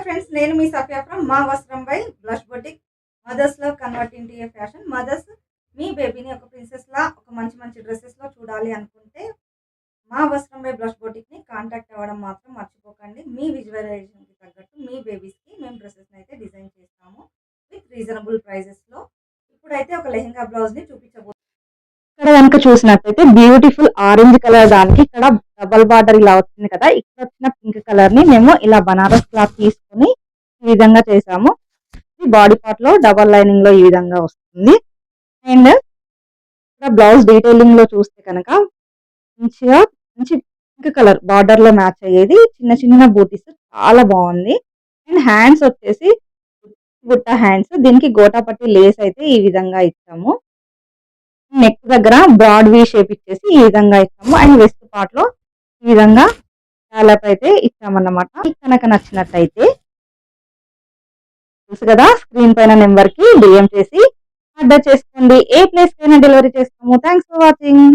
Friends, నేను మీ Safia from మా వస్త్రం బై బ్లష్ బొటిక్. మదర్స్ లో కన్వర్ట్ ఇంటూ ఏ ఫ్యాషన్. మదర్స్ మీ బేబీని ఒక ప్రిన్సెస్ లా ఒక మంచి మంచి డ్రెస్సెస్ లో చూడాలి అనుకుంటే మా వస్త్రం బై బ్లష్ బొటిక్ ని కాంటాక్ట్ అవ్వడం మాత్రం మర్చిపోకండి. మీ విజువలైజేషన్ కి తగ్గట్టు మీ బేబీస్ కి మేము డ్రెస్సెస్ అయితే డిజైన్ చేస్తాము విత్ రీజనబుల్ ప్రైజెస్ లో. ఇప్పుడైతే ఒక లెహెంగా బ్లౌజ్ ని చూపించబోతున్నాం. ఇక్కడ కనుక చూసినట్టయితే బ్యూటిఫుల్ ఆరెంజ్ కలర్ దానికి ఇక్కడ డబల్ బార్డర్ ఇలా వచ్చింది కదా. ఇక్కడ వచ్చిన పింక్ కలర్ ని మేము ఇలా బనారస్ క్లాత్ తీసుకుని ఈ విధంగా చేసాము. ఈ బాడీ పార్ట్ లో డబల్ లైనింగ్ లో ఈ విధంగా వస్తుంది. అండ్ ఇక్కడ బ్లౌజ్ డీటెయిలింగ్ లో చూస్తే కనుక మంచిగా మంచి పింక్ కలర్ బార్డర్ లో మ్యాచ్ అయ్యేది చిన్న చిన్న బూటీస్ చాలా బాగుంది. అండ్ హ్యాండ్స్ వచ్చేసి బుట్ట హ్యాండ్స్, దీనికి గోటాపట్టి లేస్ అయితే ఈ విధంగా ఇచ్చాము. నెక్ దగ్గర బ్రాడ్ వీ షేప్ ఇచ్చేసి ఈ విధంగా ఇచ్చాము. అండ్ వెస్ట్ పార్ట్ లో ఈ విధంగా స్కాలప్ అయితే ఇచ్చామన్నమాట. కనుక నచ్చినట్టయితే తెలుసు కదా, స్క్రీన్ పైన నెంబర్ కి డిఎం చేసి ఆర్డర్ చేసుకోండి. ఏ ప్లేస్ కైనా డెలివరీ చేస్తాము. Thanks for watching.